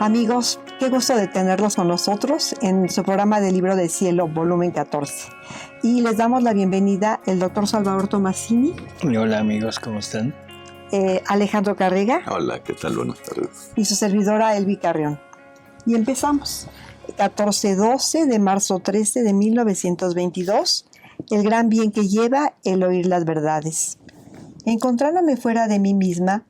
Amigos, qué gusto de tenerlos con nosotros en su programa de Libro del Cielo, volumen 14. Y les damos la bienvenida el doctor Salvador Tomasini. Hola amigos, ¿cómo están? Alejandro Carrega. Hola, ¿qué tal? Buenas tardes. Y su servidora Elvi Carrión. Y empezamos. 14-12 de marzo 13 de 1922. El gran bien que lleva el oír las verdades. Encontrándome fuera de mí misma,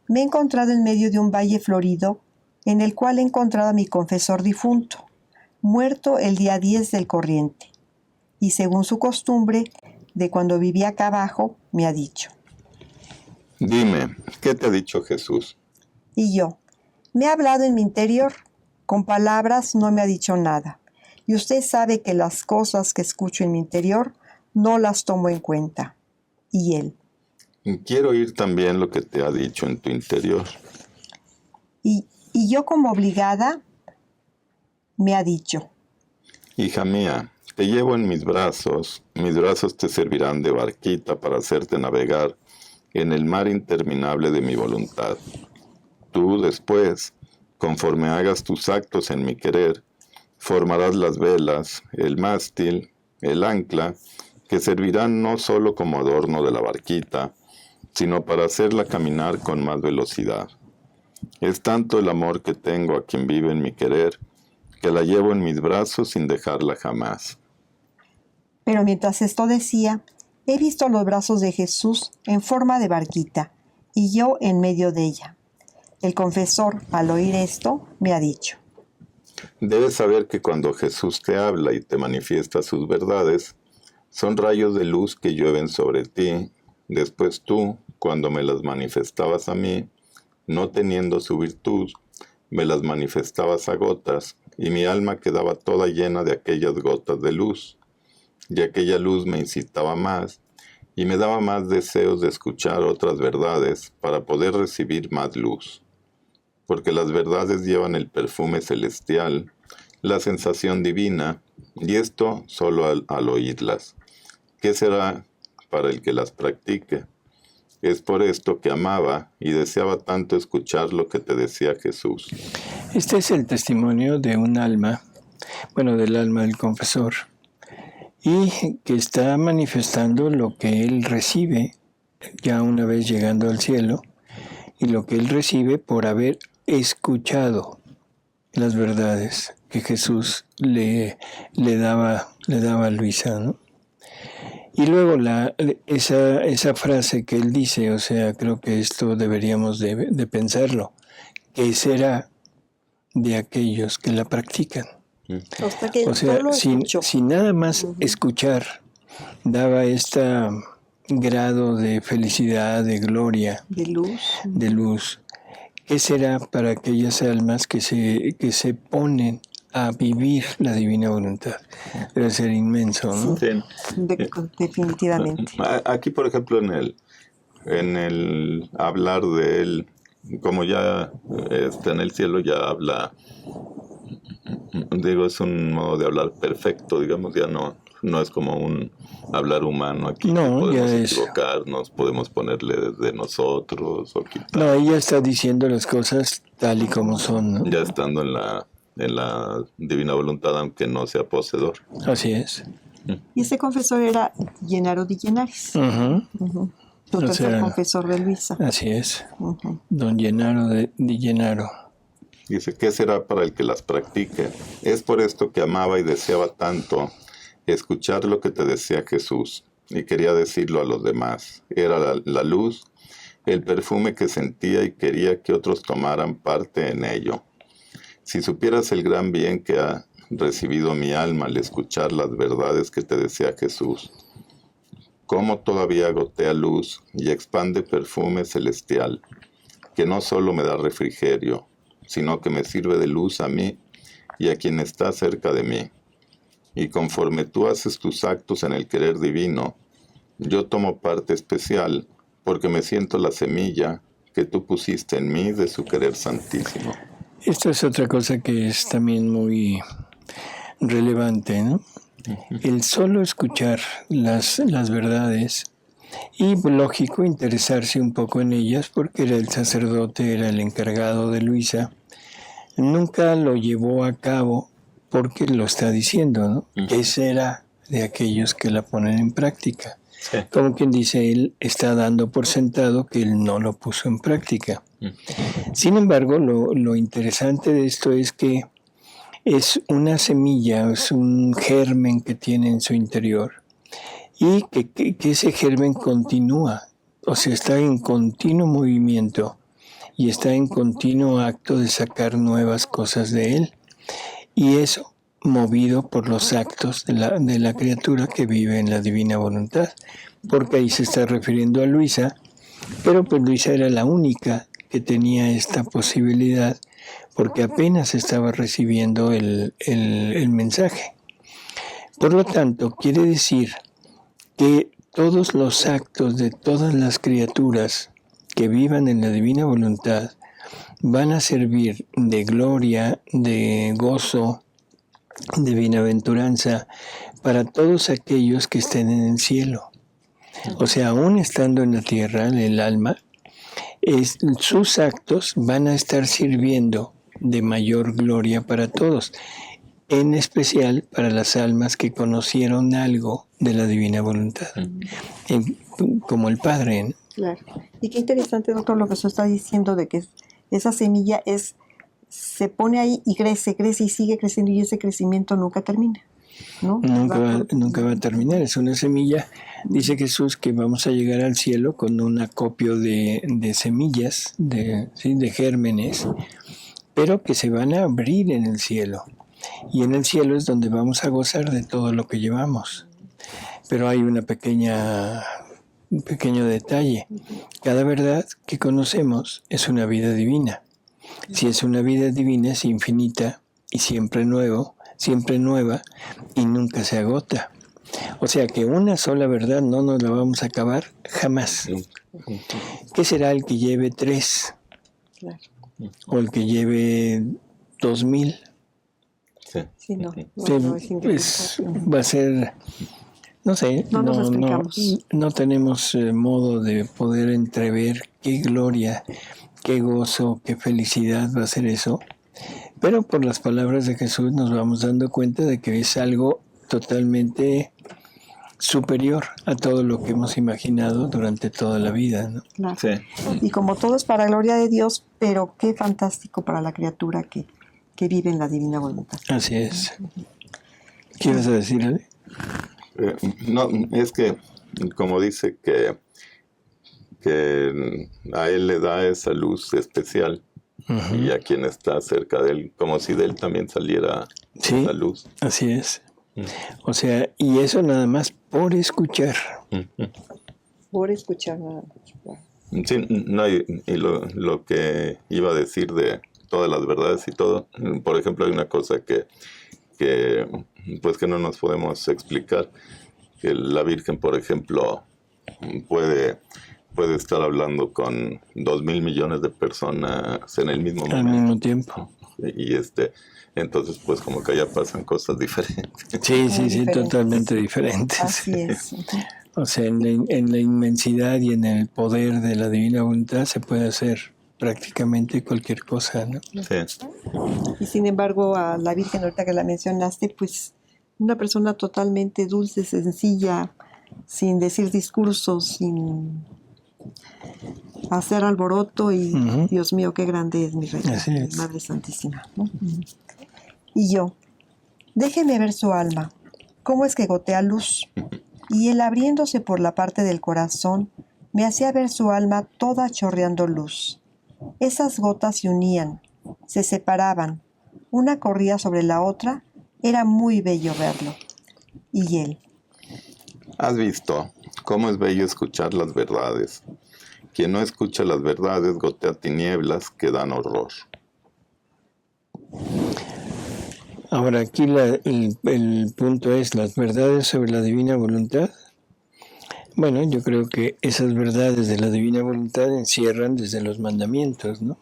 me he encontrado en medio de un valle florido, en el cual he encontrado a mi confesor difunto, muerto el día 10 del corriente. Y según su costumbre, de cuando vivía acá abajo, me ha dicho: Dime, ¿qué te ha dicho Jesús? Y yo: me ha hablado en mi interior, con palabras no me ha dicho nada. Y usted sabe que las cosas que escucho en mi interior no las tomo en cuenta. Y él: Quiero oír también lo que te ha dicho en tu interior. Y yo, como obligada, me ha dicho: Hija mía, te llevo en mis brazos te servirán de barquita para hacerte navegar en el mar interminable de mi voluntad. Tú después, conforme hagas tus actos en mi querer, formarás las velas, el mástil, el ancla, que servirán no solo como adorno de la barquita, sino para hacerla caminar con más velocidad. Es tanto el amor que tengo a quien vive en mi querer, que la llevo en mis brazos sin dejarla jamás. Pero mientras esto decía, he visto los brazos de Jesús en forma de barquita, y yo en medio de ella. El confesor, al oír esto, me ha dicho: Debes saber que cuando Jesús te habla y te manifiesta sus verdades, son rayos de luz que llueven sobre ti. Después tú, cuando me las manifestabas a mí, no teniendo su virtud, me las manifestabas a gotas, y mi alma quedaba toda llena de aquellas gotas de luz. Y aquella luz me incitaba más, y me daba más deseos de escuchar otras verdades para poder recibir más luz. Porque las verdades llevan el perfume celestial, la sensación divina, y esto solo al oírlas. ¿Qué será para el que las practique? Es por esto que amaba y deseaba tanto escuchar lo que te decía Jesús. Este es el testimonio de un alma, del alma del confesor, y que está manifestando lo que él recibe ya una vez llegando al cielo, y lo que él recibe por haber escuchado las verdades que Jesús le daba a Luisa, ¿no? Y luego esa frase que él dice, o sea, creo que esto deberíamos de pensarlo. ¿Qué será de aquellos que la practican? O sea, si nada más escuchar daba este grado de felicidad, de gloria, de luz, ¿qué será para aquellas almas que se ponen a vivir la divina voluntad? Debe ser inmenso, ¿no? Sí. Definitivamente. Aquí, por ejemplo, en el hablar de él, como ya está en el cielo, ya habla, es un modo de hablar perfecto, digamos, ya no es como un hablar humano aquí, no, que podemos equivocarnos, podemos ponerle desde nosotros o quitar. No, ella está diciendo las cosas tal y como son, ¿no? Ya estando en la divina voluntad, aunque no sea poseedor. Así es. Y ese confesor era Gennaro Di Genaris. Tercer confesor de Luisa. Así es. Don Gennaro Di Gennaro. Dice: ¿qué será para el que las practique? Es por esto que amaba y deseaba tanto escuchar lo que te decía Jesús, y quería decirlo a los demás. Era la luz, el perfume que sentía, y quería que otros tomaran parte en ello. Si supieras el gran bien que ha recibido mi alma al escuchar las verdades que te decía Jesús, cómo todavía gotea luz y expande perfume celestial, que no solo me da refrigerio, sino que me sirve de luz a mí y a quien está cerca de mí. Y conforme tú haces tus actos en el querer divino, yo tomo parte especial, porque me siento la semilla que tú pusiste en mí de su querer santísimo. Esto es otra cosa que es también muy relevante, ¿no? El solo escuchar las verdades y, lógico, interesarse un poco en ellas, porque era el sacerdote, era el encargado de Luisa, nunca lo llevó a cabo porque lo está diciendo, ¿no? Ese era de aquellos que la ponen en práctica. Sí. Como quien dice, él está dando por sentado que él no lo puso en práctica. Sin embargo, lo interesante de esto es que es una semilla, es un germen que tiene en su interior y que ese germen continúa, o sea, está en continuo movimiento y está en continuo acto de sacar nuevas cosas de él. Y eso movido por los actos de la criatura que vive en la divina voluntad, porque ahí se está refiriendo a Luisa, pero pues Luisa era la única que tenía esta posibilidad, porque apenas estaba recibiendo el mensaje. Por lo tanto, quiere decir que todos los actos de todas las criaturas que vivan en la divina voluntad van a servir de gloria, de gozo, de bienaventuranza para todos aquellos que estén en el cielo. O sea, aún estando en la tierra, el alma, sus actos van a estar sirviendo de mayor gloria para todos, en especial para las almas que conocieron algo de la divina voluntad, como el Padre, ¿no? Claro. Y qué interesante, doctor, lo que usted está diciendo de que esa semilla se pone ahí y crece y sigue creciendo, y ese crecimiento nunca termina, ¿no? Nunca va a terminar. Es una semilla. Dice Jesús que vamos a llegar al cielo con un acopio de semillas, de gérmenes, pero que se van a abrir en el cielo. Y en el cielo es donde vamos a gozar de todo lo que llevamos. Pero hay un pequeño detalle. Cada verdad que conocemos es una vida divina. Si es una vida divina, es infinita y siempre nueva y nunca se agota. O sea que una sola verdad no nos la vamos a acabar jamás. ¿Qué será el que lleve 3? Claro. ¿O el que lleve 2000? Sí, no, pues va a ser, no sé, no tenemos modo de poder entrever qué gloria, qué gozo, qué felicidad va a ser eso. Pero por las palabras de Jesús nos vamos dando cuenta de que es algo totalmente superior a todo lo que hemos imaginado durante toda la vida, ¿no? Claro. Sí. Y como todo es para gloria de Dios, pero qué fantástico para la criatura que vive en la divina voluntad. Así es. ¿Qué ibas a decir, Ale? No, es que, como dice que a él le da esa luz especial, y a quien está cerca de él, como si de él también saliera la luz. Así es. O sea, y eso nada más por escuchar. Por escuchar nada más. Sí, no, y lo que iba a decir de todas las verdades y todo, por ejemplo, hay una cosa que pues que no nos podemos explicar, que la Virgen, por ejemplo, puede estar hablando con 2,000 millones de personas en el mismo momento. Al mismo tiempo. Y entonces pues como que ya pasan cosas diferentes. Sí, totalmente diferentes. Así es. O sea, en la inmensidad y en el poder de la divina voluntad se puede hacer prácticamente cualquier cosa, ¿no? Sí. Y sin embargo, a la Virgen, ahorita que la mencionaste, pues una persona totalmente dulce, sencilla, sin decir discursos, sin hacer alboroto, y Dios mío, qué grande es mi reina, Madre Santísima, ¿no? Y yo, déjeme ver su alma, cómo es que gotea luz, y él, abriéndose por la parte del corazón, me hacía ver su alma toda chorreando luz. Esas gotas se unían, se separaban, una corría sobre la otra, era muy bello verlo. Y él, ¿has visto cómo es bello escuchar las verdades? Quien no escucha las verdades gotea tinieblas que dan horror. Ahora aquí el punto es las verdades sobre la divina voluntad. Bueno, yo creo que esas verdades de la divina voluntad encierran desde los mandamientos, ¿no?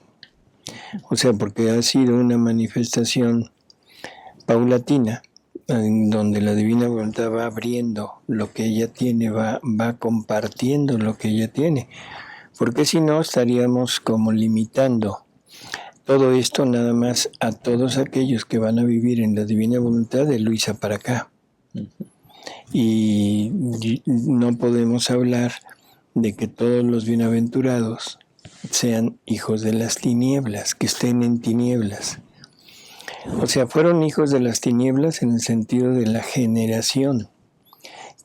O sea, porque ha sido una manifestación paulatina, en donde la divina voluntad va abriendo lo que ella tiene, va compartiendo lo que ella tiene, porque si no estaríamos como limitando Todo esto nada más a todos aquellos que van a vivir en la divina voluntad de Luisa para acá. Y no podemos hablar de que todos los bienaventurados sean hijos de las tinieblas, que estén en tinieblas. O sea, fueron hijos de las tinieblas en el sentido de la generación,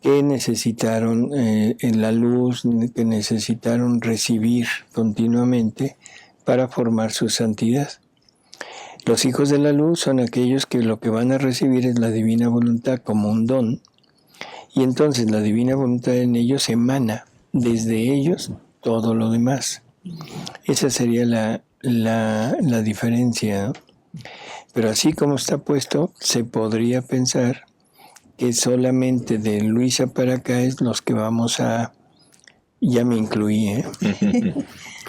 que necesitaron en la luz, que necesitaron recibir continuamente para formar su santidad. Los hijos de la luz son aquellos que lo que van a recibir es la divina voluntad como un don, y entonces la divina voluntad en ellos emana desde ellos todo lo demás. Esa sería la diferencia, ¿no? Pero así como está puesto, se podría pensar que solamente de Luisa para acá es los que vamos a... Ya me incluí, ¿eh?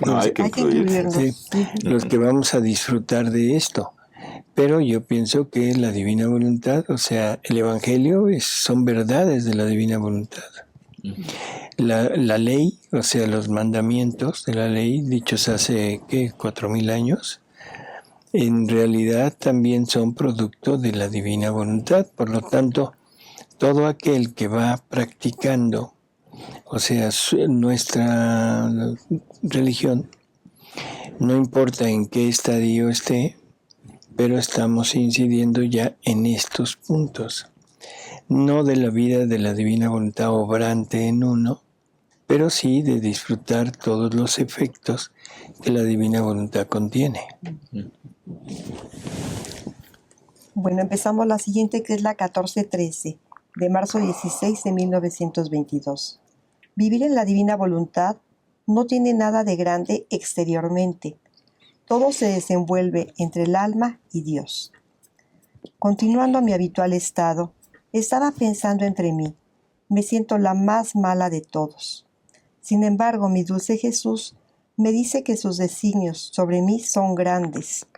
No, hay que incluirse. Sí, los que vamos a disfrutar de esto. Pero yo pienso que la divina voluntad, o sea, el Evangelio son verdades de la divina voluntad. La ley, o sea, los mandamientos de la ley, dichos hace, ¿qué? 4,000 años, en realidad también son producto de la divina voluntad. Por lo tanto, todo aquel que va practicando, o sea, nuestra religión, no importa en qué estadio esté, pero estamos incidiendo ya en estos puntos. No de la vida de la divina voluntad obrante en uno, pero sí de disfrutar todos los efectos que la divina voluntad contiene. Bueno, empezamos la siguiente, que es la 1413, de marzo 16 de 1922. Vivir en la divina voluntad no tiene nada de grande exteriormente. Todo se desenvuelve entre el alma y Dios. Continuando mi habitual estado, estaba pensando entre mí, me siento la más mala de todos. Sin embargo, mi dulce Jesús me dice que sus designios sobre mí son grandes,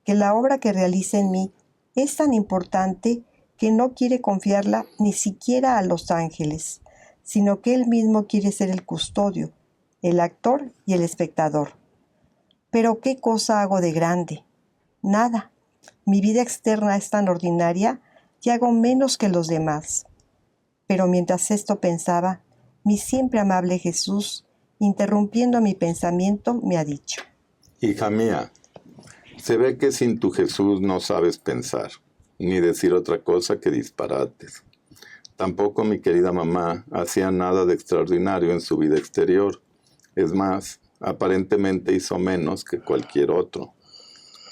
que la obra que realiza en mí es tan importante que no quiere confiarla ni siquiera a los ángeles, sino que Él mismo quiere ser el custodio, el actor y el espectador. Pero ¿qué cosa hago de grande? Nada. Mi vida externa es tan ordinaria que hago menos que los demás. Pero mientras esto pensaba, mi siempre amable Jesús, interrumpiendo mi pensamiento, me ha dicho: Hija mía, se ve que sin tu Jesús no sabes pensar, ni decir otra cosa que disparates. Tampoco mi querida mamá hacía nada de extraordinario en su vida exterior. Es más, aparentemente hizo menos que cualquier otro.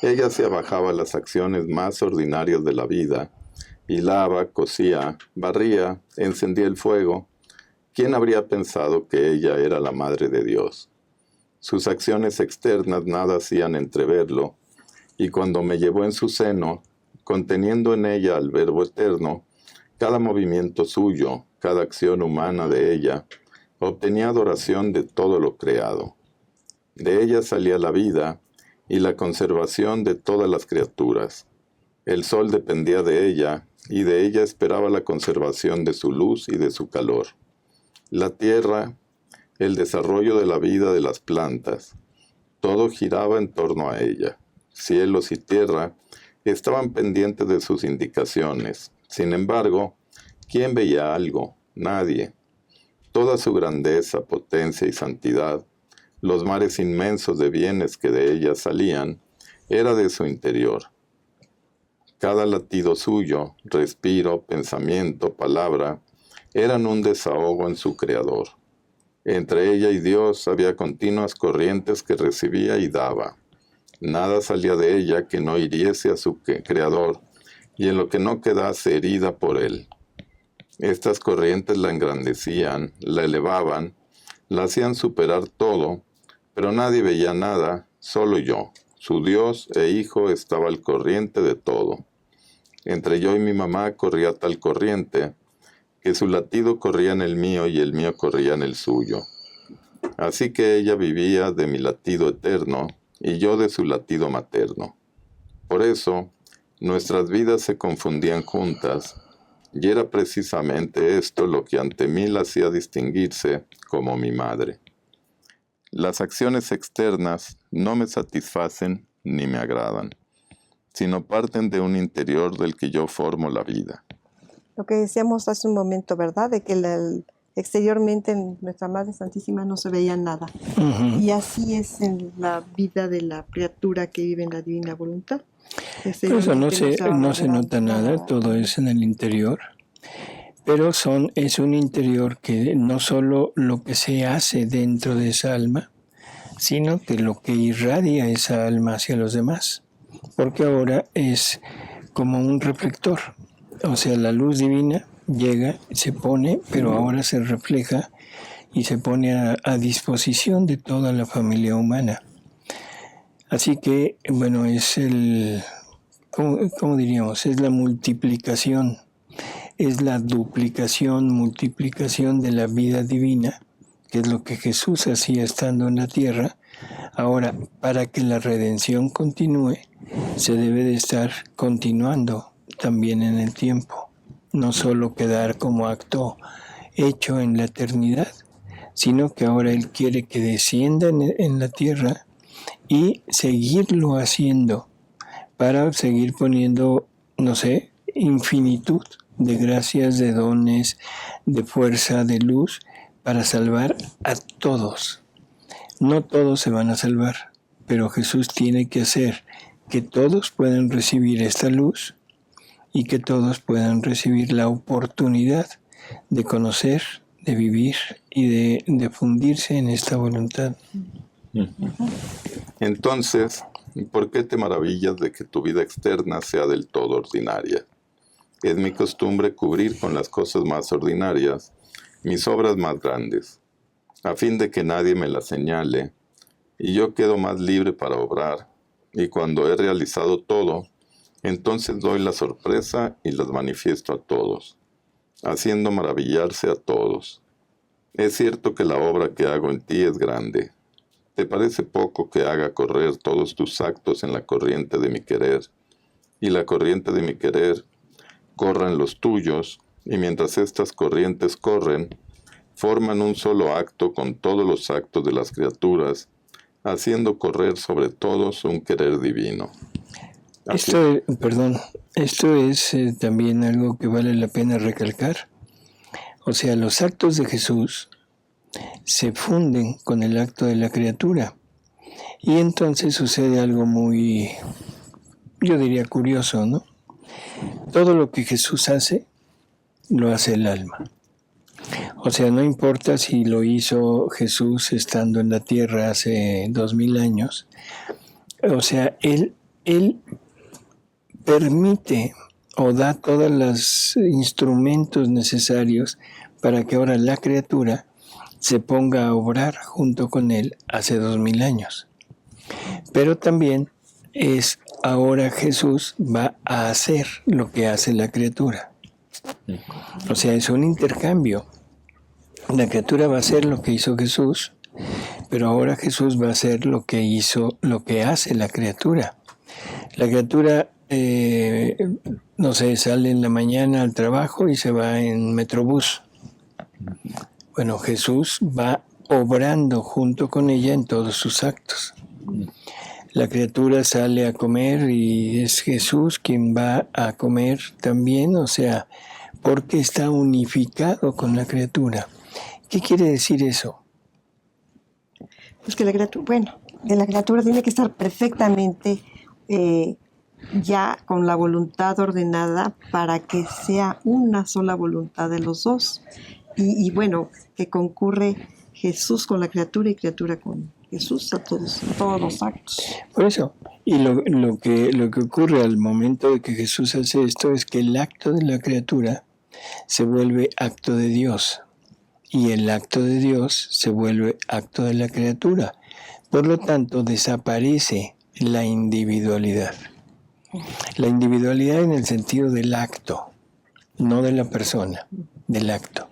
Ella se abajaba a las acciones más ordinarias de la vida, hilaba, cosía, barría, encendía el fuego. ¿Quién habría pensado que ella era la Madre de Dios? Sus acciones externas nada hacían entreverlo, y cuando me llevó en su seno, conteniendo en ella al Verbo eterno, cada movimiento suyo, cada acción humana de ella, obtenía adoración de todo lo creado. De ella salía la vida y la conservación de todas las criaturas. El sol dependía de ella, y de ella esperaba la conservación de su luz y de su calor. La tierra, el desarrollo de la vida de las plantas, todo giraba en torno a ella. Cielos y tierra estaban pendientes de sus indicaciones. Sin embargo, ¿quién veía algo? Nadie. Toda su grandeza, potencia y santidad, los mares inmensos de bienes que de ella salían, era de su interior. Cada latido suyo, respiro, pensamiento, palabra, eran un desahogo en su Creador. Entre ella y Dios había continuas corrientes que recibía y daba. Nada salía de ella que no hiriese a su Creador, y en lo que no quedase herida por él. Estas corrientes la engrandecían, la elevaban, la hacían superar todo, pero nadie veía nada, solo yo. Su Dios e Hijo estaba al corriente de todo. Entre yo y mi mamá corría tal corriente, que su latido corría en el mío y el mío corría en el suyo. Así que ella vivía de mi latido eterno, y yo de su latido materno. Por eso, nuestras vidas se confundían juntas, y era precisamente esto lo que ante mí la hacía distinguirse como mi madre. Las acciones externas no me satisfacen ni me agradan, sino parten de un interior del que yo formo la vida. Lo que decíamos hace un momento, ¿verdad? De que exteriormente en nuestra Madre Santísima no se veía nada. Ujú. Y así es en la vida de la criatura que vive en la divina voluntad. Por eso no se nota nada, todo es en el interior. Pero es un interior que no solo lo que se hace dentro de esa alma, sino que lo que irradia esa alma hacia los demás. Porque ahora es como un reflector. O sea, la luz divina llega, se pone, pero ahora se refleja y se pone a disposición de toda la familia humana. Así que, bueno, es ¿cómo diríamos? Es la multiplicación, es la duplicación, multiplicación de la vida divina, que es lo que Jesús hacía estando en la tierra. Ahora, para que la redención continúe, se debe de estar continuando también en el tiempo, no solo quedar como acto hecho en la eternidad, sino que ahora Él quiere que descienda en la tierra y seguirlo haciendo para seguir poniendo, no sé, infinitud de gracias, de dones, de fuerza, de luz, para salvar a todos. No todos se van a salvar, pero Jesús tiene que hacer que todos puedan recibir esta luz y que todos puedan recibir la oportunidad de conocer, de vivir y de fundirse en esta voluntad. Entonces, ¿por qué te maravillas de que tu vida externa sea del todo ordinaria? Es mi costumbre cubrir con las cosas más ordinarias mis obras más grandes, a fin de que nadie me las señale, y yo quedo más libre para obrar, y cuando he realizado todo, entonces doy la sorpresa y las manifiesto a todos, haciendo maravillarse a todos. Es cierto que la obra que hago en ti es grande. ¿Te parece poco que haga correr todos tus actos en la corriente de mi querer, y la corriente de mi querer corran los tuyos, y mientras estas corrientes corren, forman un solo acto con todos los actos de las criaturas, haciendo correr sobre todos un querer divino? Esto es también algo que vale la pena recalcar. O sea, los actos de Jesús se funden con el acto de la criatura. Y entonces sucede algo muy, yo diría, curioso, ¿no? Todo lo que Jesús hace, lo hace el alma. O sea, no importa si lo hizo Jesús estando en la tierra hace 2000 años. O sea, Él permite o da todos los instrumentos necesarios para que ahora la criatura se ponga a obrar junto con Él hace 2000 años. Pero también ahora Jesús va a hacer lo que hace la criatura. O sea, es un intercambio. La criatura va a hacer lo que hizo Jesús, pero ahora Jesús va a hacer lo que hace la criatura. La criatura, no sé, sale en la mañana al trabajo y se va en Metrobús. Bueno, Jesús va obrando junto con ella en todos sus actos. La criatura sale a comer y es Jesús quien va a comer también, o sea, porque está unificado con la criatura. ¿Qué quiere decir eso? Pues que la criatura tiene que estar perfectamente ya con la voluntad ordenada para que sea una sola voluntad de los dos. Y bueno, que concurre Jesús con la criatura y criatura con Jesús a todos los actos. Por eso, y lo que ocurre al momento de que Jesús hace esto es que el acto de la criatura se vuelve acto de Dios, y el acto de Dios se vuelve acto de la criatura. Por lo tanto, desaparece la individualidad. La individualidad en el sentido del acto, no de la persona, del acto.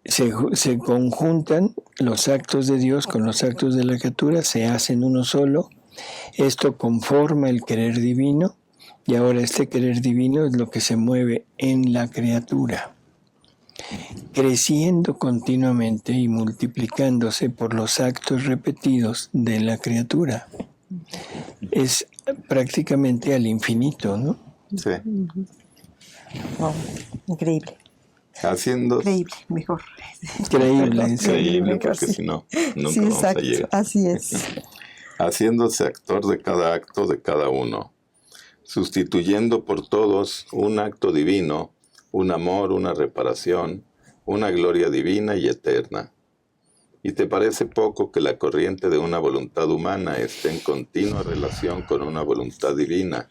Se conjuntan los actos de Dios con los actos de la criatura, se hacen uno solo. Esto conforma el querer divino, y ahora este querer divino es lo que se mueve en la criatura, creciendo continuamente y multiplicándose por los actos repetidos de la criatura. es prácticamente al infinito, ¿no? Sí. Wow, increíble. Haciendo Increíble, mejor. Creíble, Perdón, sí. increíble, mejor, porque sí. si no, nunca Sí, vamos a exacto, llegar. así es. Haciéndose actor de cada acto de cada uno, sustituyendo por todos un acto divino, un amor, una reparación, una gloria divina y eterna. ¿Y te parece poco que la corriente de una voluntad humana esté en continua relación con una voluntad divina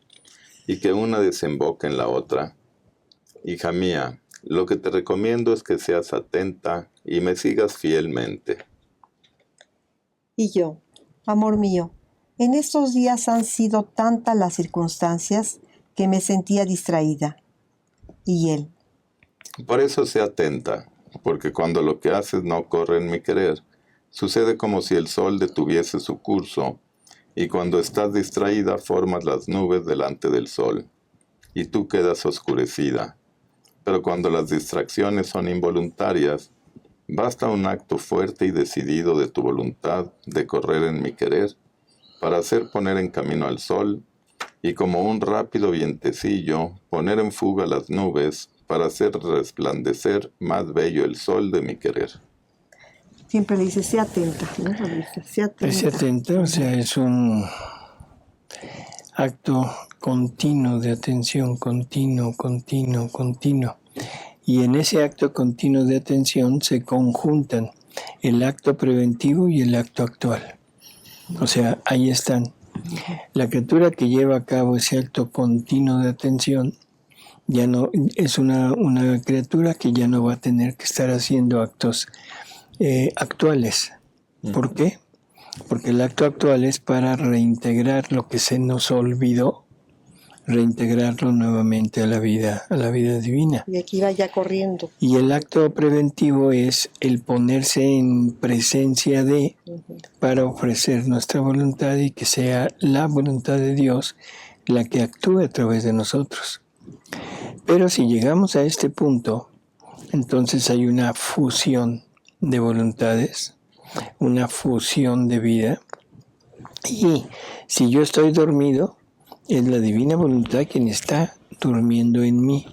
y que una desemboque en la otra? Hija mía, lo que te recomiendo es que seas atenta y me sigas fielmente. Y yo, amor mío, en estos días han sido tantas las circunstancias que me sentía distraída. Y él, Por eso sé atenta, porque cuando lo que haces no corre en mi querer, sucede como si el sol detuviese su curso, y cuando estás distraída formas las nubes delante del sol, y tú quedas oscurecida. Pero cuando las distracciones son involuntarias, basta un acto fuerte y decidido de tu voluntad de correr en mi querer, para hacer poner en camino al sol, y como un rápido vientecillo, poner en fuga las nubes, para hacer resplandecer más bello el sol de mi querer. siempre le dice, sé atenta, ¿no? Le dice, sé atenta. Ese atento, o sea, es un acto continuo de atención, continuo. Y en ese acto continuo de atención se conjuntan el acto preventivo y el acto actual. O sea, ahí están. La criatura que lleva a cabo ese acto continuo de atención ya no es una criatura que ya no va a tener que estar haciendo actos actuales. ¿Por qué? Porque el acto actual es para reintegrar lo que se nos olvidó, reintegrarlo nuevamente a la vida divina. Y aquí va ya corriendo. Y el acto preventivo es el ponerse en presencia de, para ofrecer nuestra voluntad y que sea la voluntad de Dios la que actúe a través de nosotros. Pero si llegamos a este punto, entonces hay una fusión de voluntades, una fusión de vida. Y si yo estoy dormido, es la divina voluntad quien está durmiendo en mí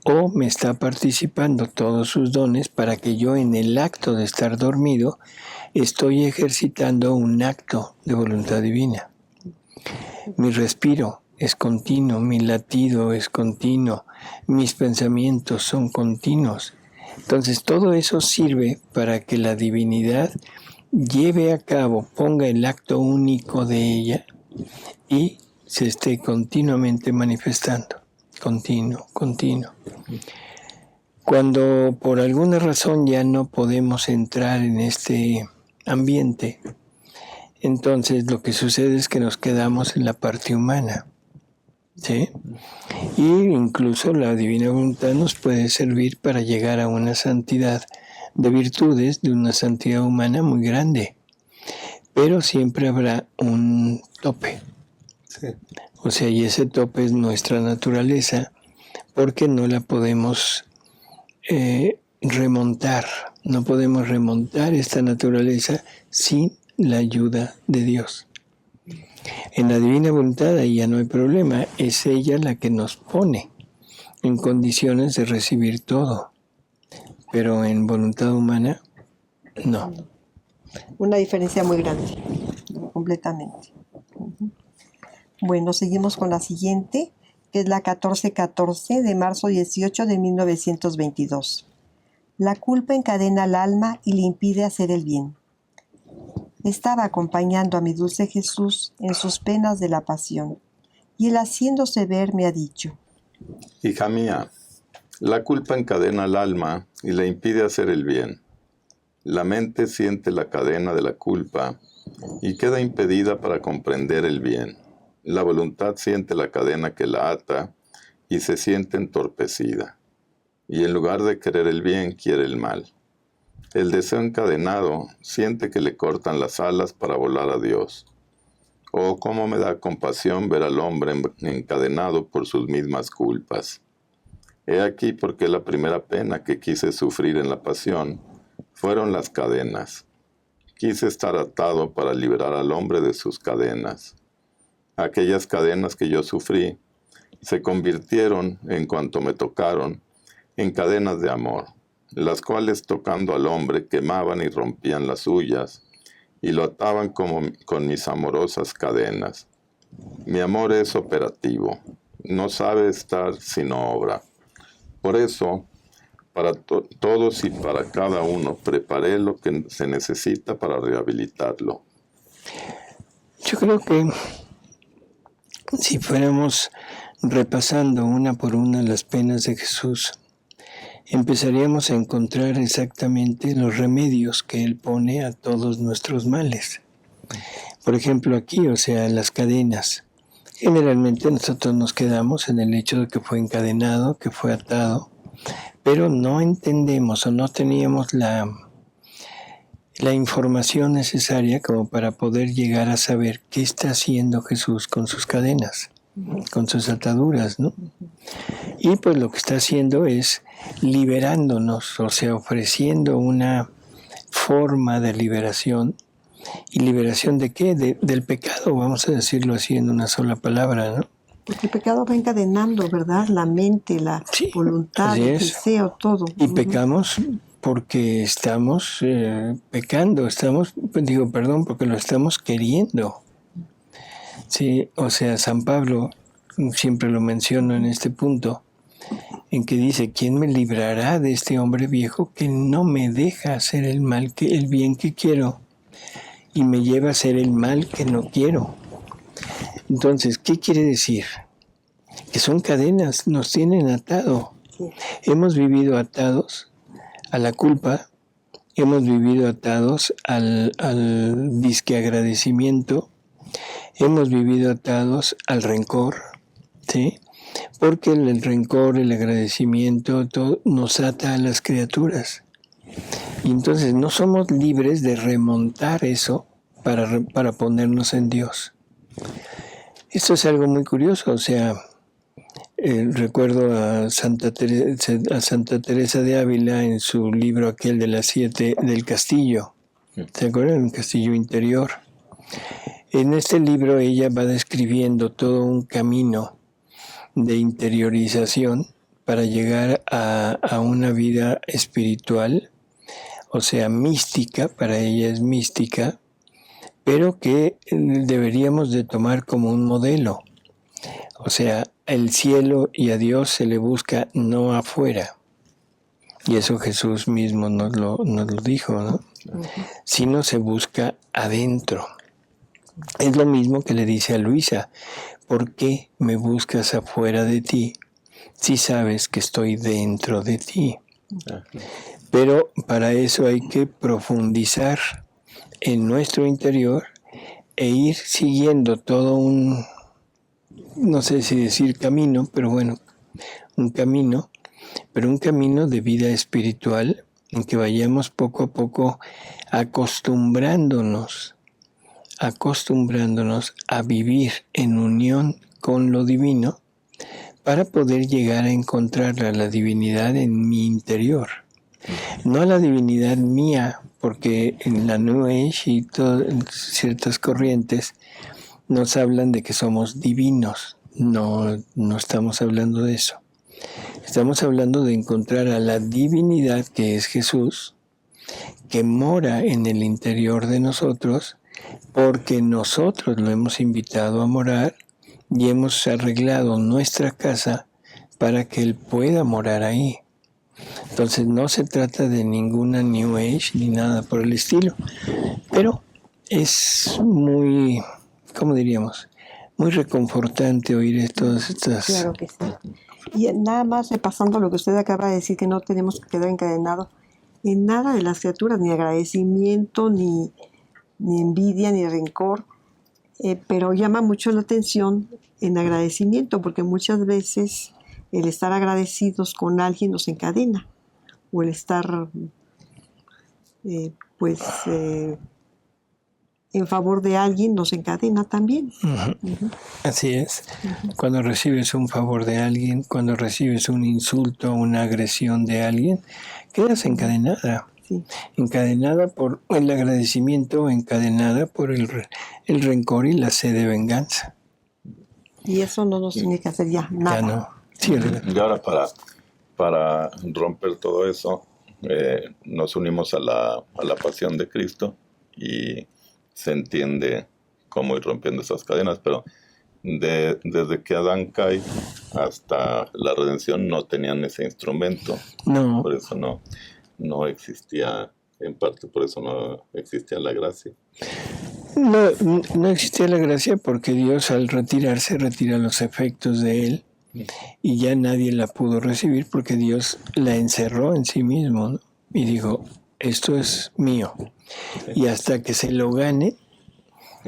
o me está participando todos sus dones para que yo en el acto de estar dormido estoy ejercitando un acto de voluntad divina. Mi respiro es continuo, mi latido es continuo, mis pensamientos son continuos. Entonces todo eso sirve para que la divinidad lleve a cabo, ponga el acto único de ella y se esté continuamente manifestando. Continuo. Cuando por alguna razón ya no podemos entrar en este ambiente, entonces lo que sucede es que nos quedamos en la parte humana, ¿sí? Y incluso la divina voluntad nos puede servir para llegar a una santidad de virtudes, de una santidad humana muy grande, pero siempre habrá un tope. Sí. O sea, y ese tope es nuestra naturaleza, porque no la podemos remontar. No podemos remontar esta naturaleza sin la ayuda de Dios. En la divina voluntad ahí ya no hay problema, es ella la que nos pone en condiciones de recibir todo. Pero en voluntad humana, no. Una diferencia muy grande, completamente. Bueno, seguimos con la siguiente, que es la 1414 de marzo 18 de 1922. La culpa encadena al alma y le impide hacer el bien. Estaba acompañando a mi dulce Jesús en sus penas de la pasión, y él haciéndose ver me ha dicho: Hija mía, la culpa encadena al alma y le impide hacer el bien. La mente siente la cadena de la culpa y queda impedida para comprender el bien. La voluntad siente la cadena que la ata y se siente entorpecida. Y en lugar de querer el bien, quiere el mal. El deseo encadenado siente que le cortan las alas para volar a Dios. Oh, cómo me da compasión ver al hombre encadenado por sus mismas culpas. He aquí por qué la primera pena que quise sufrir en la pasión fueron las cadenas. Quise estar atado para liberar al hombre de sus cadenas. Aquellas cadenas que yo sufrí se convirtieron, en cuanto me tocaron, en cadenas de amor, las cuales tocando al hombre quemaban y rompían las suyas y lo ataban como con mis amorosas cadenas. Mi amor es operativo, no sabe estar sino obra. Por eso, para todos y para cada uno, preparé lo que se necesita para rehabilitarlo. Yo creo que si fuéramos repasando una por una las penas de Jesús, empezaríamos a encontrar exactamente los remedios que Él pone a todos nuestros males. Por ejemplo, aquí, o sea, las cadenas. Generalmente nosotros nos quedamos en el hecho de que fue encadenado, que fue atado, pero no entendemos o no teníamos la información necesaria como para poder llegar a saber qué está haciendo Jesús con sus cadenas, con sus ataduras, ¿no? Y pues lo que está haciendo es liberándonos, o sea, ofreciendo una forma de liberación. ¿Y liberación de qué? Del pecado, vamos a decirlo así en una sola palabra, ¿no? Porque el pecado va encadenando, ¿verdad? La mente, la voluntad, el deseo, todo. Y pecamos porque estamos pecando, porque lo estamos queriendo. Sí, o sea, San Pablo, siempre lo menciono en este punto, en que dice, ¿quién me librará de este hombre viejo que no me deja hacer el bien que quiero y me lleva a hacer el mal que no quiero? Entonces, ¿qué quiere decir? Que son cadenas, nos tienen atado. Sí. Hemos vivido atados a la culpa, hemos vivido atados al disque agradecimiento, hemos vivido atados al rencor, ¿sí? Porque el rencor, el agradecimiento, todo nos ata a las criaturas. Y entonces no somos libres de remontar eso para ponernos en Dios. Esto es algo muy curioso, o sea, recuerdo a Santa Teresa de Ávila en su libro aquel de las 7 del castillo, ¿se acuerdan? El castillo interior. En este libro ella va describiendo todo un camino de interiorización para llegar a una vida espiritual, o sea, mística, para ella es mística, pero que deberíamos de tomar como un modelo. O sea, el cielo y a Dios se le busca no afuera. Y eso Jesús mismo nos lo dijo, ¿no? Sino se busca adentro. Es lo mismo que le dice a Luisa, ¿por qué me buscas afuera de ti si sabes que estoy dentro de ti? Pero para eso hay que profundizar en nuestro interior e ir siguiendo todo un, no sé si decir camino, pero bueno, un camino de vida espiritual en que vayamos poco a poco acostumbrándonos a vivir en unión con lo divino para poder llegar a encontrar la divinidad en mi interior. No la divinidad mía, porque en la New Age y ciertas corrientes nos hablan de que somos divinos. No estamos hablando de eso. Estamos hablando de encontrar a la divinidad que es Jesús, que mora en el interior de nosotros, porque nosotros lo hemos invitado a morar y hemos arreglado nuestra casa para que Él pueda morar ahí. Entonces no se trata de ninguna New Age ni nada por el estilo, pero es muy, ¿cómo diríamos? Muy reconfortante oír todas estas... Claro que sí. Y nada más repasando lo que usted acaba de decir, que no tenemos que quedar encadenados en nada de las criaturas, ni agradecimiento, ni envidia, ni rencor, pero llama mucho la atención en agradecimiento, porque muchas veces el estar agradecidos con alguien nos encadena, o el estar en favor de alguien nos encadena también. Uh-huh. Así es. Uh-huh. Cuando recibes un favor de alguien, cuando recibes un insulto, una agresión de alguien, quedas encadenada. Sí. Encadenada por el agradecimiento, encadenada por el rencor y la sed de venganza. Y eso no nos tiene que hacer ya nada. Ya no. Sí, Y ahora para romper todo eso, nos unimos a la pasión de Cristo y se entiende cómo ir rompiendo esas cadenas, pero desde que Adán cae hasta la redención no tenían ese instrumento, no. por eso no existía, en parte por eso no existía la gracia. No existía la gracia porque Dios al retirarse retira los efectos de él y ya nadie la pudo recibir porque Dios la encerró en sí mismo, ¿no? Y dijo, esto es mío. Y hasta que se lo gane,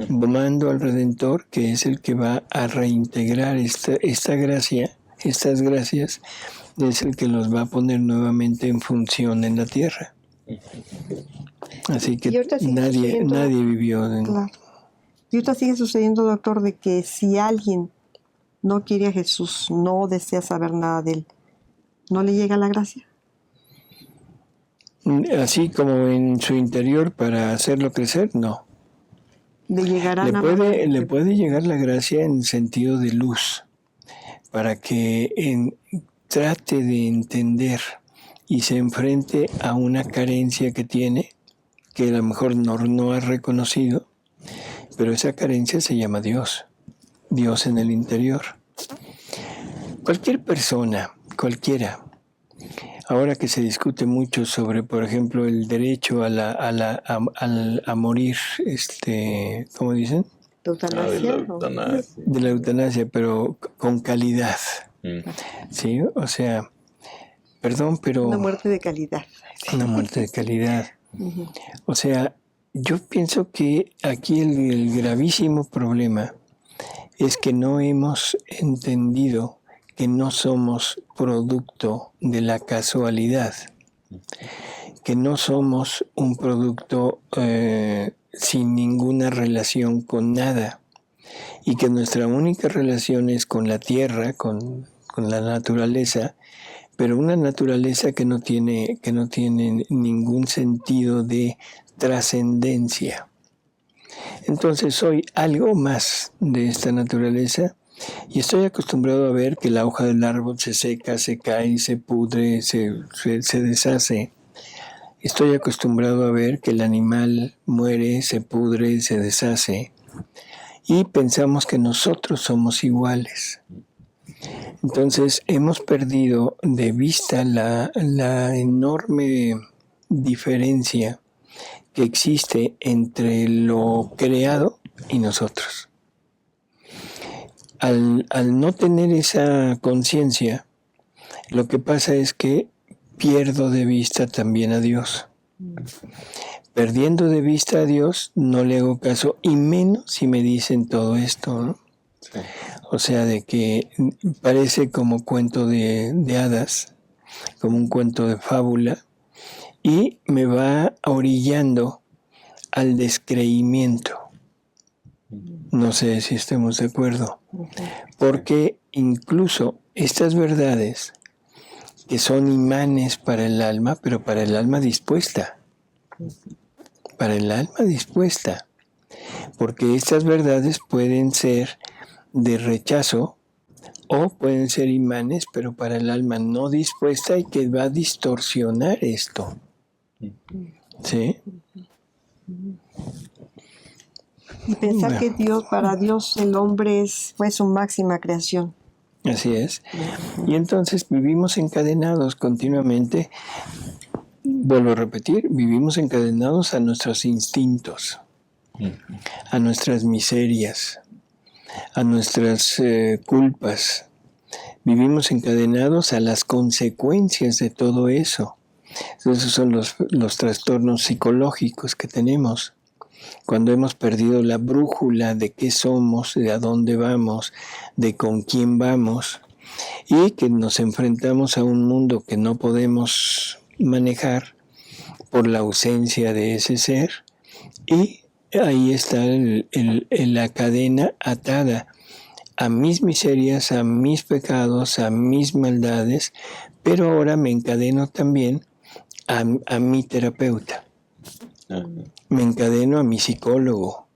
mando al Redentor, que es el que va a reintegrar esta gracia, estas gracias, es el que los va a poner nuevamente en función en la tierra. Así que nadie vivió. Claro. Y ahorita sigue sucediendo, doctor, de que si alguien no quiere a Jesús, no desea saber nada de él, ¿no le llega la gracia? Así como en su interior para hacerlo crecer, no. Le puede llegar la gracia en sentido de luz, para que trate de entender y se enfrente a una carencia que tiene, que a lo mejor no ha reconocido, pero esa carencia se llama Dios, Dios en el interior. Cualquier persona, cualquiera, ahora que se discute mucho sobre, por ejemplo, el derecho a morir, ¿cómo dicen? De la eutanasia, pero con calidad. Sí, o sea, perdón, pero... Una muerte de calidad. Una muerte de calidad. O sea, yo pienso que aquí el gravísimo problema es que no hemos entendido que no somos producto de la casualidad, que no somos un producto sin ninguna relación con nada y que nuestra única relación es con la tierra, con la naturaleza, pero una naturaleza que no tiene ningún sentido de trascendencia. Entonces soy algo más de esta naturaleza y estoy acostumbrado a ver que la hoja del árbol se seca, se cae, se pudre, se deshace. Estoy acostumbrado a ver que el animal muere, se pudre, se deshace y pensamos que nosotros somos iguales. Entonces hemos perdido de vista la enorme diferencia que existe entre lo creado y nosotros. Al no tener esa conciencia, lo que pasa es que pierdo de vista también a Dios. Perdiendo de vista a Dios, no le hago caso, y menos si me dicen todo esto, ¿no? Sí. O sea, de que parece como cuento de hadas, como un cuento de fábula, y me va orillando al descreimiento. No sé si estemos de acuerdo, porque incluso estas verdades que son imanes para el alma, pero para el alma dispuesta, porque estas verdades pueden ser de rechazo o pueden ser imanes, pero para el alma no dispuesta y que va a distorsionar esto. ¿Sí? Y pensar que para Dios el hombre fue su máxima creación. Así es. Y entonces vivimos encadenados continuamente, vuelvo a repetir, vivimos encadenados a nuestros instintos, a nuestras miserias, a nuestras culpas. Vivimos encadenados a las consecuencias de todo eso. Esos son los trastornos psicológicos que tenemos. Cuando hemos perdido la brújula de qué somos, de a dónde vamos, de con quién vamos, y que nos enfrentamos a un mundo que no podemos manejar por la ausencia de ese ser, y ahí está la cadena atada a mis miserias, a mis pecados, a mis maldades, pero ahora me encadeno también a mi terapeuta. Me encadeno a mi psicólogo,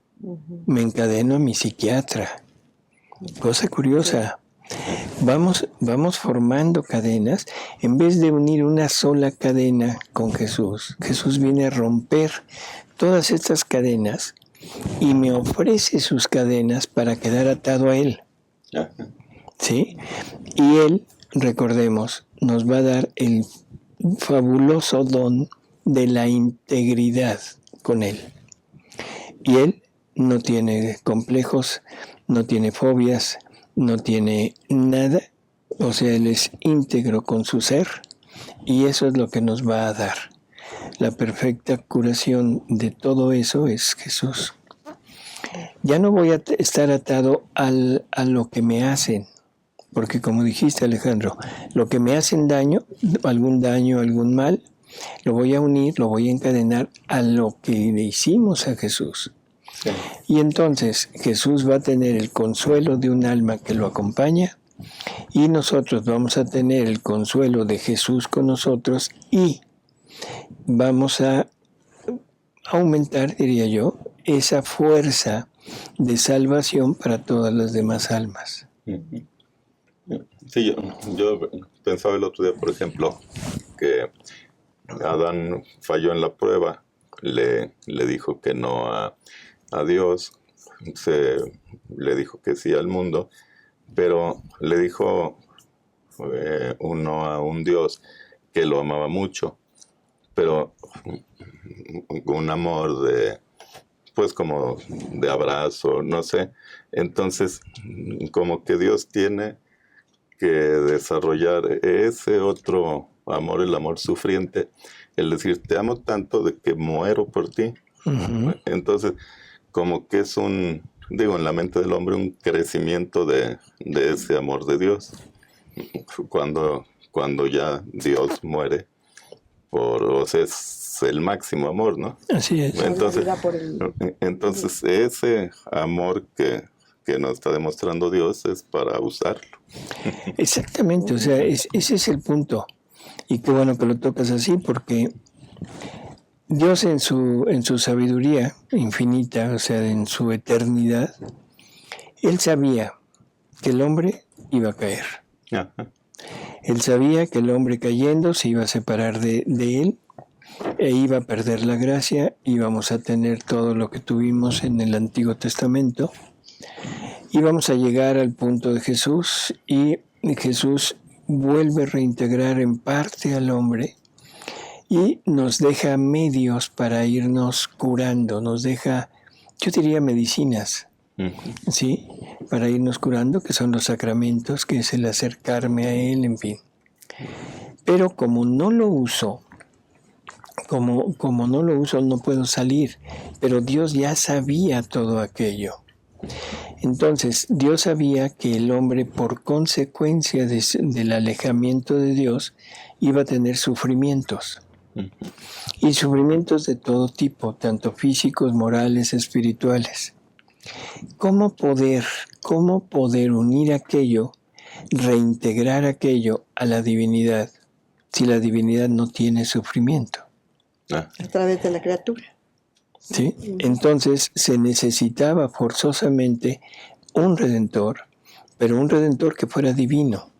me encadeno a mi psiquiatra, Cosa curiosa. Vamos formando cadenas en vez de unir una sola cadena con Jesús. Jesús viene a romper todas estas cadenas y me ofrece sus cadenas para quedar atado a Él. ¿Sí? Y Él, recordemos, nos va a dar el fabuloso don de la integridad con Él. Y Él no tiene complejos, no tiene fobias, no tiene nada, o sea, Él es íntegro con su ser y eso es lo que nos va a dar. La perfecta curación de todo eso es Jesús. Ya no voy a estar atado a lo que me hacen, porque como dijiste, Alejandro, lo que me hacen daño, algún mal, lo voy a unir, lo voy a encadenar a lo que le hicimos a Jesús. Sí. Y entonces Jesús va a tener el consuelo de un alma que lo acompaña y nosotros vamos a tener el consuelo de Jesús con nosotros y vamos a aumentar, diría yo, esa fuerza de salvación para todas las demás almas. Sí, yo pensaba el otro día, por ejemplo, que Adán falló en la prueba, le dijo que no a Dios, le dijo que sí al mundo, pero le dijo no a un Dios que lo amaba mucho, pero un amor pues como de abrazo, no sé. Entonces, como que Dios tiene que desarrollar ese otro amor, el amor sufriente, el decir, te amo tanto de que muero por ti. Uh-huh. Entonces, como que es en la mente del hombre un crecimiento de ese amor de Dios. Cuando ya Dios muere, es el máximo amor, ¿no? Así es. Entonces ese amor que nos está demostrando Dios es para usarlo. Exactamente, o sea, ese es el punto. Y qué bueno que lo tocas así, porque Dios en su sabiduría infinita, o sea, en su eternidad, Él sabía que el hombre iba a caer. Ajá. Él sabía que el hombre cayendo se iba a separar de Él e iba a perder la gracia, íbamos a tener todo lo que tuvimos en el Antiguo Testamento, íbamos a llegar al punto de Jesús y Jesús vuelve a reintegrar en parte al hombre y nos deja medios para irnos curando, nos deja, yo diría, medicinas, ¿sí? Para irnos curando, que son los sacramentos, que es el acercarme a Él, en fin. Pero como no lo uso, no puedo salir. Pero Dios ya sabía todo aquello. Entonces, Dios sabía que el hombre, por consecuencia del alejamiento de Dios, iba a tener sufrimientos. Y sufrimientos de todo tipo, tanto físicos, morales, espirituales. ¿Cómo poder unir aquello, reintegrar aquello a la divinidad, si la divinidad no tiene sufrimiento? A través de la criatura. ¿Sí? Entonces se necesitaba forzosamente un redentor, pero un redentor que fuera divino,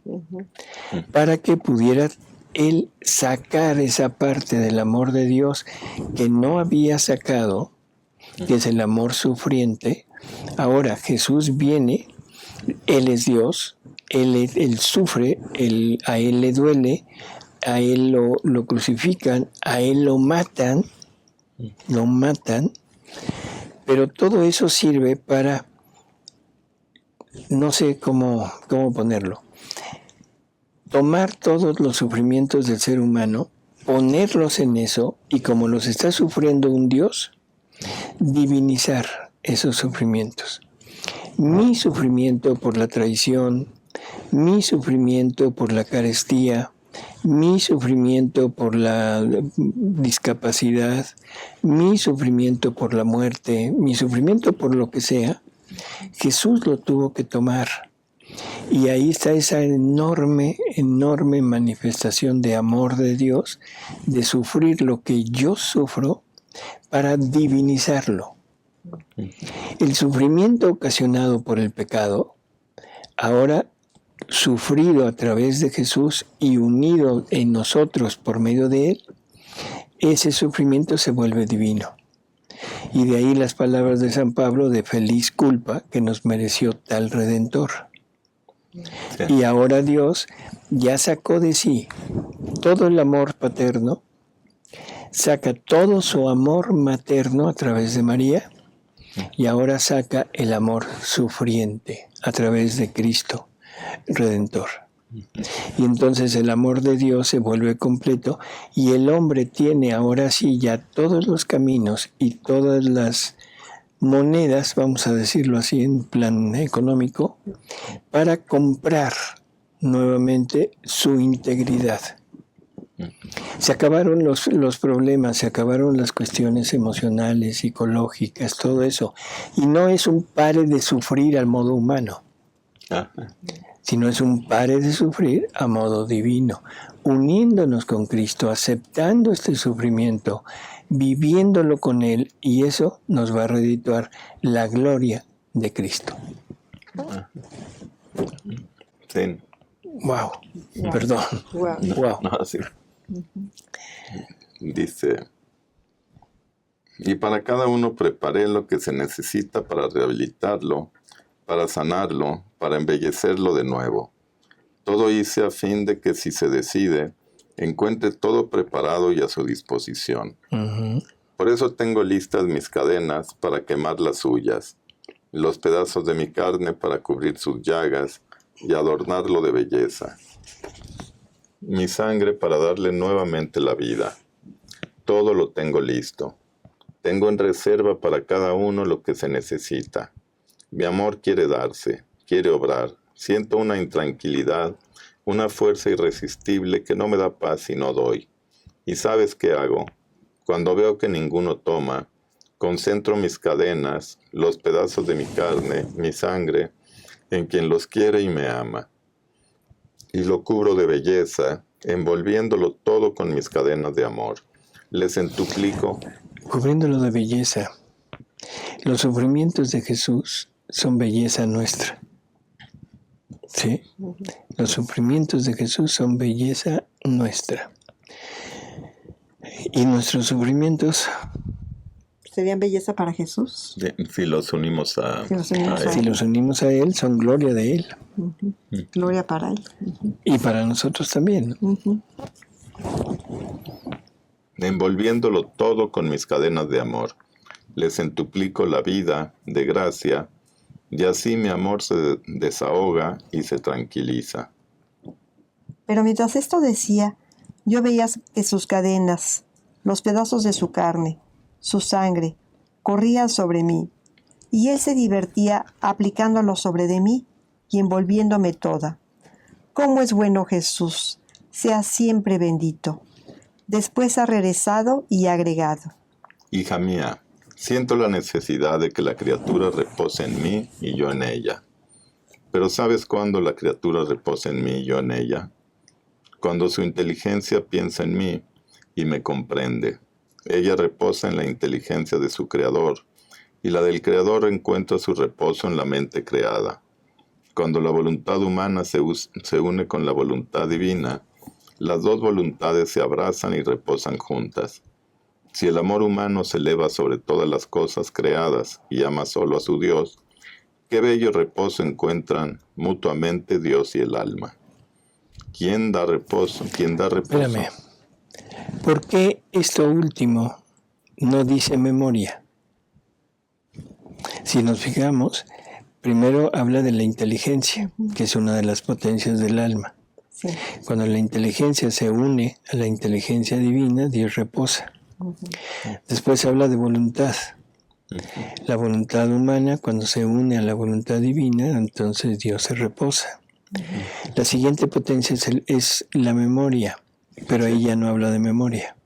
para que pudiera Él sacar esa parte del amor de Dios que no había sacado, que es el amor sufriente. Ahora Jesús viene, Él es Dios, Él sufre, a Él le duele, a Él lo crucifican, a Él lo matan, pero todo eso sirve para, no sé cómo ponerlo, tomar todos los sufrimientos del ser humano, ponerlos en eso, y como los está sufriendo un Dios, divinizar esos sufrimientos. Mi sufrimiento por la traición, mi sufrimiento por la carestía, mi sufrimiento por la discapacidad, mi sufrimiento por la muerte, mi sufrimiento por lo que sea, Jesús lo tuvo que tomar. Y ahí está esa enorme manifestación de amor de Dios, de sufrir lo que yo sufro para divinizarlo. El sufrimiento ocasionado por el pecado ahora sufrido a través de Jesús y unido en nosotros por medio de Él, ese sufrimiento se vuelve divino. Y de ahí las palabras de San Pablo de feliz culpa que nos mereció tal Redentor. Sí. Y ahora Dios ya sacó de sí todo el amor paterno, saca todo su amor materno a través de María, y ahora saca el amor sufriente a través de Cristo Redentor. Y entonces el amor de Dios se vuelve completo y el hombre tiene ahora sí ya todos los caminos y todas las monedas, vamos a decirlo así en plan económico, para comprar nuevamente su integridad. Se acabaron los problemas, se acabaron las cuestiones emocionales, psicológicas, todo eso. Y no es un pare de sufrir al modo humano, sino es un pare de sufrir a modo divino, uniéndonos con Cristo, aceptando este sufrimiento, viviéndolo con Él, y eso nos va a redituar la gloria de Cristo. Sí. Wow. Perdón. Wow. No, sí. Dice, y para cada uno preparé lo que se necesita para rehabilitarlo, para sanarlo, para embellecerlo de nuevo. Todo hice a fin de que si se decide, encuentre todo preparado y a su disposición. Por eso tengo listas mis cadenas para quemar las suyas, los pedazos de mi carne para cubrir sus llagas y adornarlo de belleza. Mi sangre para darle nuevamente la vida. Todo lo tengo listo. Tengo en reserva para cada uno lo que se necesita. Mi amor quiere darse, quiere obrar. Siento una intranquilidad, una fuerza irresistible que no me da paz si no doy. ¿Y sabes qué hago? Cuando veo que ninguno toma, concentro mis cadenas, los pedazos de mi carne, mi sangre, en quien los quiere y me ama. Y lo cubro de belleza, envolviéndolo todo con mis cadenas de amor. Les entuplico. Cubriéndolo de belleza. Los sufrimientos de Jesús son belleza nuestra. ¿Sí? Los sufrimientos de Jesús son belleza nuestra. Y nuestros sufrimientos ¿serían belleza para Jesús? Si los unimos a Él. Si los unimos a Él, son gloria de Él. Gloria para Él. Y para nosotros también. Envolviéndolo todo con mis cadenas de amor. Les entuplico la vida de gracia, y así mi amor se desahoga y se tranquiliza. Pero mientras esto decía, yo veía que sus cadenas, los pedazos de su carne, su sangre, corrían sobre mí, y él se divertía aplicándolo sobre de mí y envolviéndome toda. ¿Cómo es bueno Jesús? Sea siempre bendito. Después ha regresado y agregado. Hija mía, siento la necesidad de que la criatura repose en mí y yo en ella. Pero ¿sabes cuándo la criatura reposa en mí y yo en ella? Cuando su inteligencia piensa en mí y me comprende. Ella reposa en la inteligencia de su creador, y la del creador encuentra su reposo en la mente creada. Cuando la voluntad humana se une con la voluntad divina, las dos voluntades se abrazan y reposan juntas. Si el amor humano se eleva sobre todas las cosas creadas y ama solo a su Dios, qué bello reposo encuentran mutuamente Dios y el alma. ¿Quién da reposo? ¿Quién da reposo? Espérame. ¿Por qué esto último no dice memoria? Si nos fijamos, primero habla de la inteligencia, que es una de las potencias del alma. Sí. Cuando la inteligencia se une a la inteligencia divina, Dios reposa. Después habla de voluntad. La voluntad humana, cuando se une a la voluntad divina, entonces Dios se reposa. La siguiente potencia es la memoria, pero ahí ya no habla de memoria.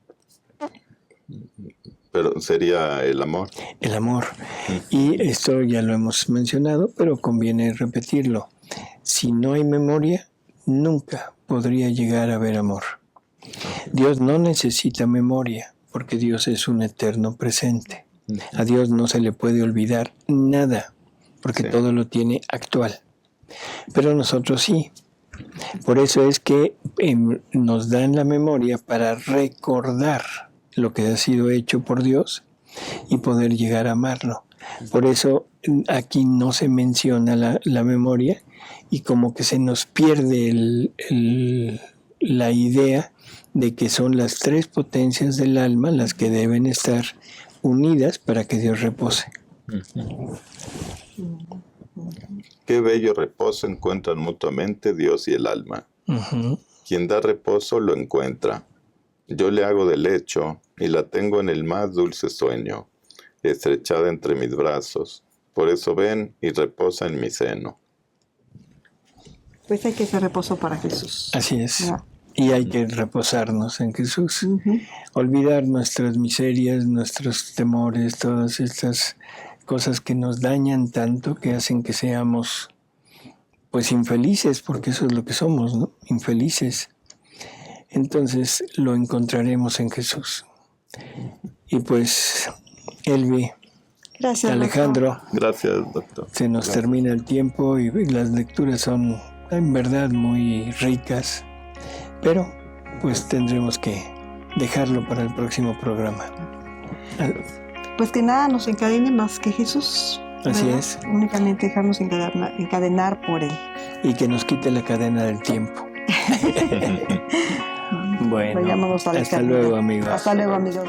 Pero sería el amor. El amor. Y esto ya lo hemos mencionado, pero conviene repetirlo. Si no hay memoria, nunca podría llegar a haber amor. Dios no necesita memoria, porque Dios es un eterno presente. A Dios no se le puede olvidar nada, porque todo lo tiene actual. pero nosotros sí. Por eso es que nos dan la memoria para recordar lo que ha sido hecho por Dios y poder llegar a amarlo. Por eso aquí no se menciona la memoria y como que se nos pierde la idea de que son las tres potencias del alma las que deben estar unidas para que Dios repose. Qué bello reposo encuentran mutuamente Dios y el alma. Uh-huh. Quien da reposo lo encuentra. Yo le hago de lecho y la tengo en el más dulce sueño, estrechada entre mis brazos. Por eso ven y reposa en mi seno. Pues hay que hacer reposo para Jesús. Así es. ¿No? Y hay que reposarnos en Jesús. Uh-huh. Olvidar nuestras miserias, nuestros temores, todas estas cosas que nos dañan tanto, que hacen que seamos pues infelices, porque eso es lo que somos, ¿no? Infelices. Entonces lo encontraremos en Jesús. Y pues, Elvi, Gracias, Alejandro, doctor. Gracias, doctor. se nos termina el tiempo y las lecturas son en verdad muy ricas, pero pues tendremos que dejarlo para el próximo programa. Pues que nada nos encadene más que Jesús. Así ¿verdad? es. Únicamente dejarnos encadenar por Él. Y que nos quite la cadena del tiempo. Bueno, Vayámonos a la hasta eternidad. luego, amigos. Hasta luego, amigos.